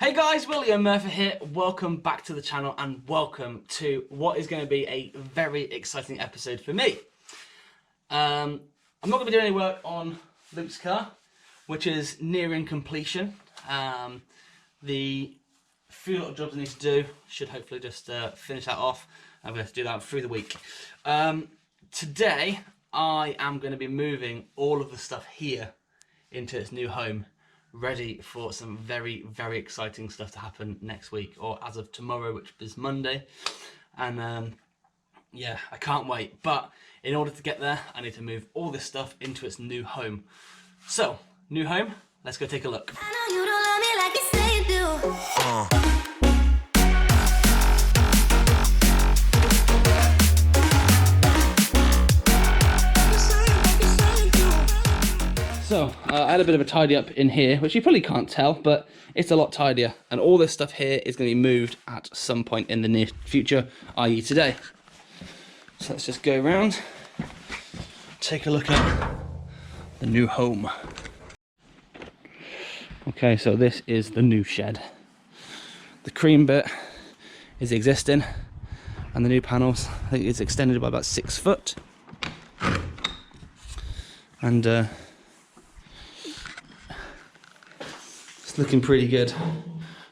Hey guys, William Murfitt here. Welcome back to the channel and welcome to what is going to be a very exciting episode for me. I'm not going to be doing any work on Luke's car, which is nearing completion. The few little jobs I need to do should hopefully just finish that off. I'm going to do that through the week. Today I am going to be moving all of the stuff here into its new home, ready for some very exciting stuff to happen next week, or as of tomorrow, which is Monday. And yeah, I can't wait. But in order to get there, I need to move all this stuff into its new home. So, new home, let's go take a look. I know you don't love me like you say you do. So, I had a bit of a tidy up in here, which you probably can't tell, but it's a lot tidier. And all this stuff here is going to be moved at some point in the near future, i.e. today. So let's just go around, take a look at the new home. Okay, so this is the new shed. The cream bit is existing, and the new panels, I think it's extended by about 6 foot. And looking pretty good.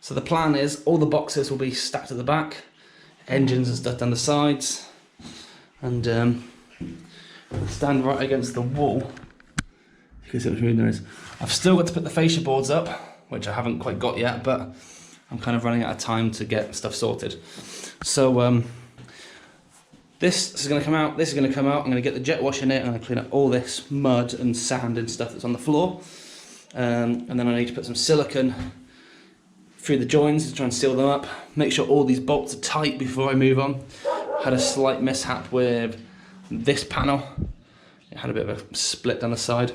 So the plan is all the boxes will be stacked at the back, engines and stuff down the sides, and stand right against the wall. You can see what's really nice. I've still got to put the fascia boards up, which I haven't quite got yet, but I'm kind of running out of time to get stuff sorted. So this is going to come out, this is going to come out, I'm going to get the jet wash in it, and I'm going to clean up all this mud and sand and stuff that's on the floor. And then I need to put some silicone through the joins to try and seal them up. Make sure all these bolts are tight before I move on. Had a slight mishap with this panel. It had a bit of a split down the side,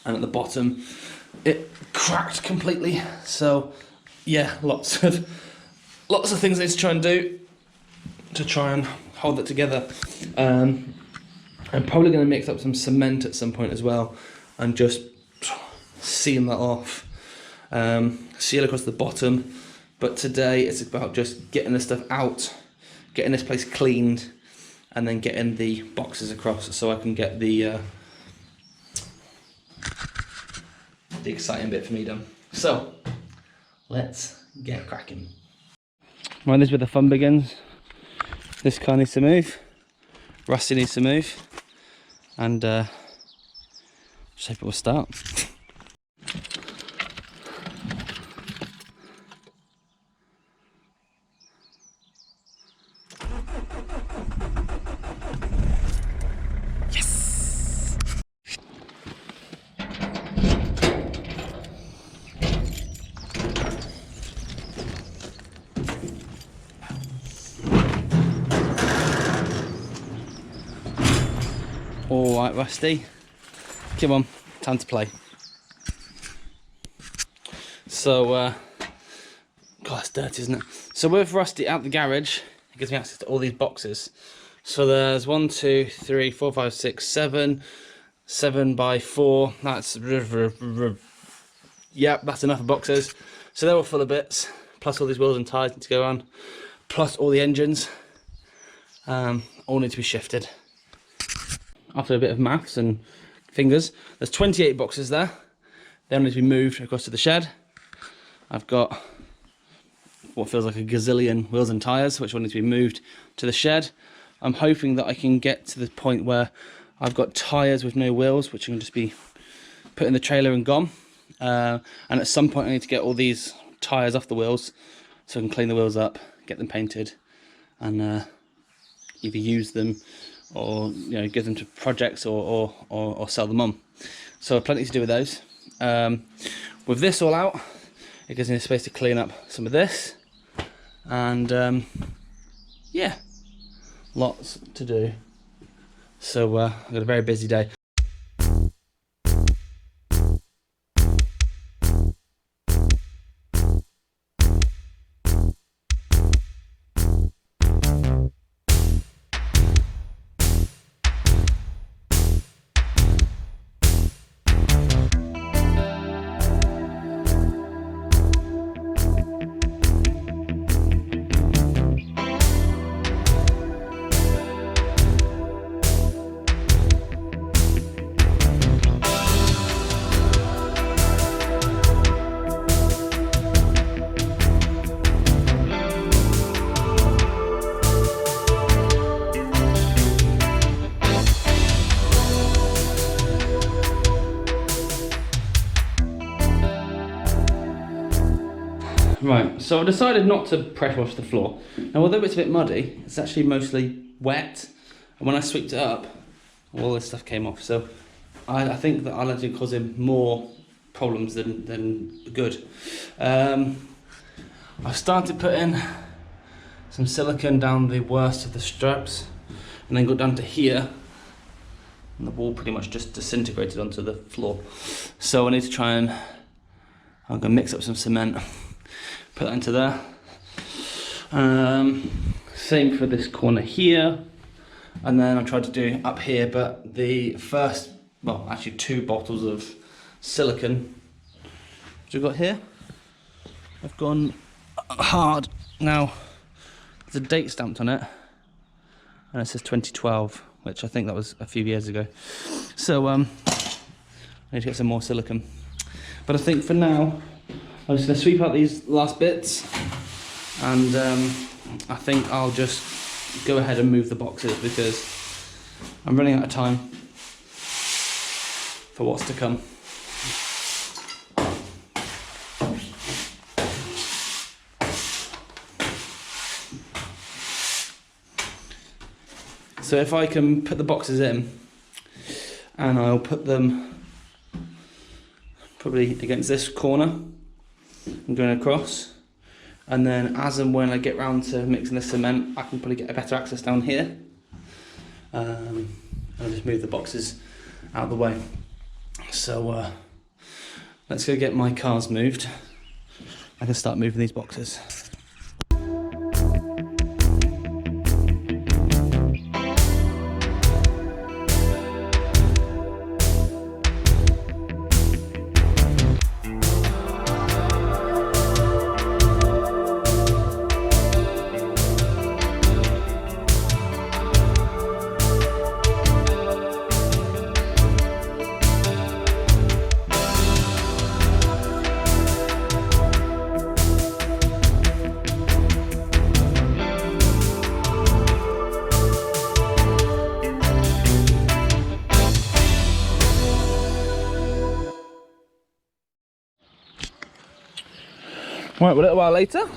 and at the bottom it cracked completely. So yeah, lots of things I need to try and do to try and hold it together. I'm probably going to mix up some cement at some point as well and just seal that off, seal across the bottom. But today it's about just getting this stuff out, getting this place cleaned, and then getting the boxes across so I can get the exciting bit for me done. So let's get cracking. Right, this is where the fun begins. This car needs to move, Rusty needs to move, and just hope it will start. Alright, Rusty, come on, time to play. So, God, it's dirty, isn't it? So with Rusty out the garage, it gives me access to all these boxes. So there's 1, 2, 3, 4, 5, 6, 7, 7 by 4, that's, yep, that's enough of boxes. So they're all full of bits, plus all these wheels and tyres need to go on, plus all the engines, all need to be shifted. After a bit of maths and fingers, there's 28 boxes there. They all need to be moved across to the shed. I've got what feels like a gazillion wheels and tyres, which all need to be moved to the shed. I'm hoping that I can get to the point where I've got tyres with no wheels, which can just be put in the trailer and gone. And at some point I need to get all these tyres off the wheels so I can clean the wheels up, get them painted, and either use them or give them to projects or sell them on. So plenty to do with those. With this all out, it gives me a space to clean up some of this, and yeah, lots to do. So I've got a very busy day. Right, so I decided not to pressure wash the floor. Now, although it's a bit muddy, it's actually mostly wet. And when I sweeped it up, all this stuff came off. So I think that I'll actually cause him more problems than good. I've started putting some silicone down the worst of the straps, and then got down to here, and the wall pretty much just disintegrated onto the floor. So I need to try and, I'm gonna mix up some cement, put that into there. Same for this corner here, and then I tried to do up here, but the first, well, actually 2 bottles of silicone, which I've got here, I've gone hard. Now, there's a date stamped on it, and it says 2012, which I think that was a few years ago. So I need to get some more silicone. But I think for now, I'm just gonna sweep out these last bits, and I think I'll just go ahead and move the boxes because I'm running out of time for what's to come. So if I can put the boxes in, and I'll put them probably against this corner and going across, and then as and when I get round to mixing the cement, I can probably get a better access down here. I'll just move the boxes out of the way. So let's go get my cars moved. I can start moving these boxes. Right, well, a little while later,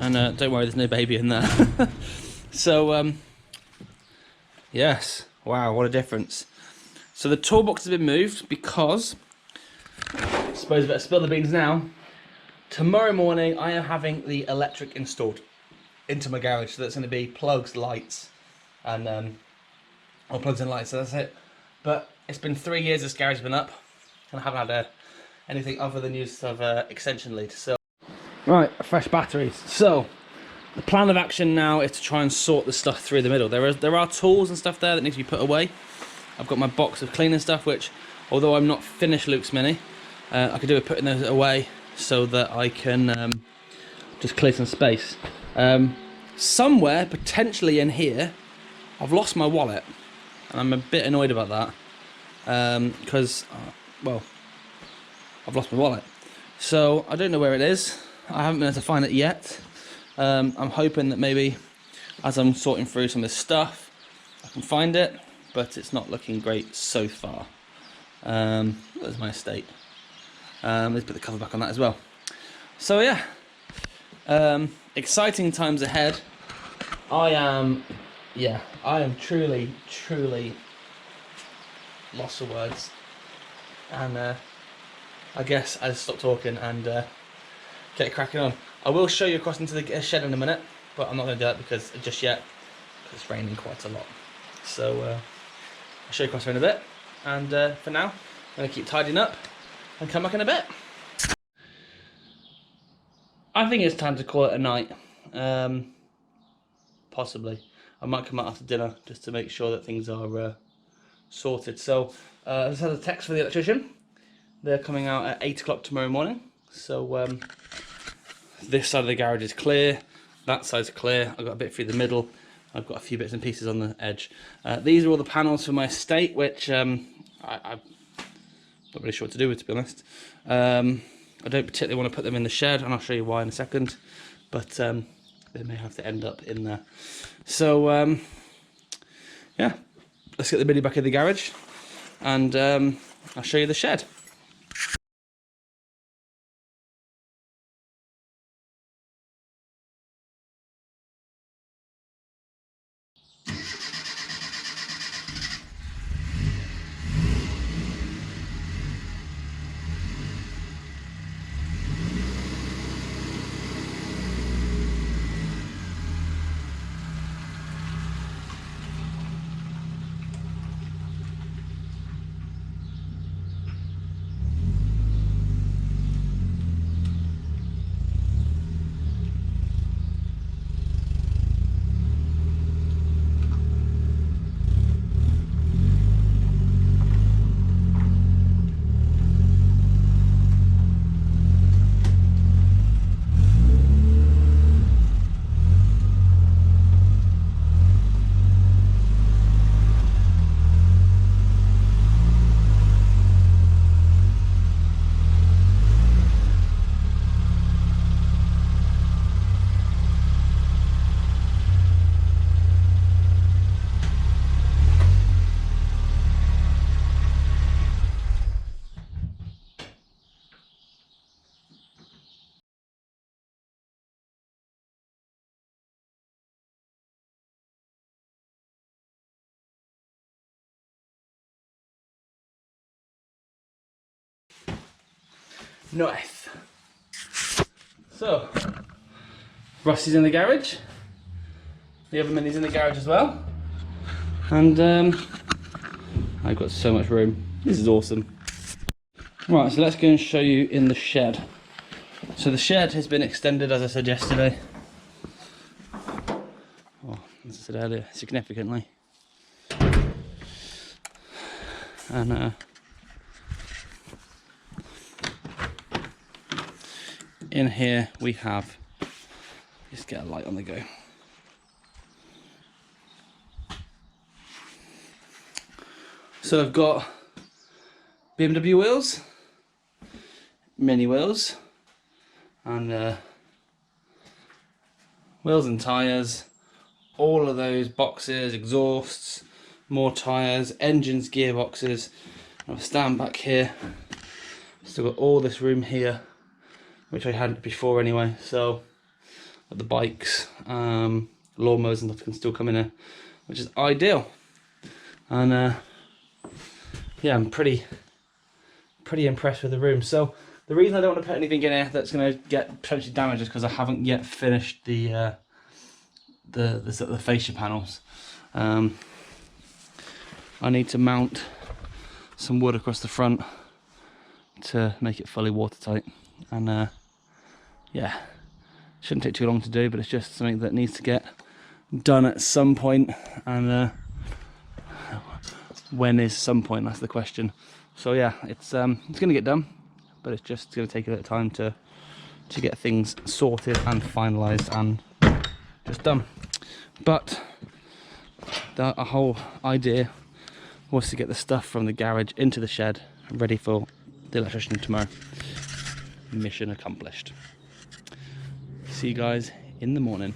and don't worry, there's no baby in there. So, yes, wow, what a difference. So the toolbox has been moved because, I suppose I better spill the beans now, tomorrow morning I am having the electric installed into my garage, so that's going to be plugs, lights, and, or plugs and lights, so that's it. But it's been 3 years this garage has been up, and I haven't had anything other than use of extension lead. So, right, fresh batteries. So, the plan of action now is to try and sort the stuff through the middle. There are tools and stuff there that need to be put away. I've got my box of cleaning stuff, which, although I'm not finished Luke's Mini, I could do with putting those away so that I can just clear some space. Somewhere, potentially in here, I've lost my wallet, and I'm a bit annoyed about that because, well, I've lost my wallet. So I don't know where it is. I haven't been able to find it yet. I'm hoping that maybe as I'm sorting through some of this stuff, I can find it, but it's not looking great so far. There's my estate. Let's put the cover back on that as well. So yeah, exciting times ahead. I am truly lost for words. And I guess I'll stop talking and get cracking on. I will show you across into the shed in a minute, but I'm not going to do that because just yet, because it's raining quite a lot. So I'll show you across in a bit, and for now, I'm going to keep tidying up and come back in a bit. I think it's time to call it a night. Possibly. I might come out after dinner just to make sure that things are sorted. So I just had a text from the electrician. They're coming out at 8 o'clock tomorrow morning. So this side of the garage is clear, that side's clear. I've got a bit through the middle. I've got a few bits and pieces on the edge. These are all the panels for my estate, which I'm not really sure what to do with, to be honest. I don't particularly want to put them in the shed, and I'll show you why in a second. But they may have to end up in there. So yeah, let's get the Mini back in the garage, and I'll show you the shed. Nice. So, Rusty's in the garage. The other mini's in the garage as well. And I've got so much room. This is awesome. Right, so let's go and show you in the shed. So the shed has been extended, as I said yesterday. Oh, as I said earlier, significantly. And in here we have, let's get a light on the go. So I've got BMW wheels, mini wheels, and wheels and tyres, all of those boxes, exhausts, more tyres, engines, gearboxes. I'll stand back here. Still got all this room here, which I hadn't before anyway. So the bikes, lawnmowers and stuff can still come in here, which is ideal. And yeah, I'm pretty impressed with the room. So the reason I don't want to put anything in here that's going to get potentially damaged is because I haven't yet finished the fascia panels. I need to mount some wood across the front to make it fully watertight, and yeah, shouldn't take too long to do, but it's just something that needs to get done at some point, and when is some point, that's the question. So yeah, it's going to get done, but it's just going to take a bit of time to get things sorted and finalised and just done. But the whole idea was to get the stuff from the garage into the shed, ready for the electrician tomorrow. Mission accomplished. See you guys in the morning.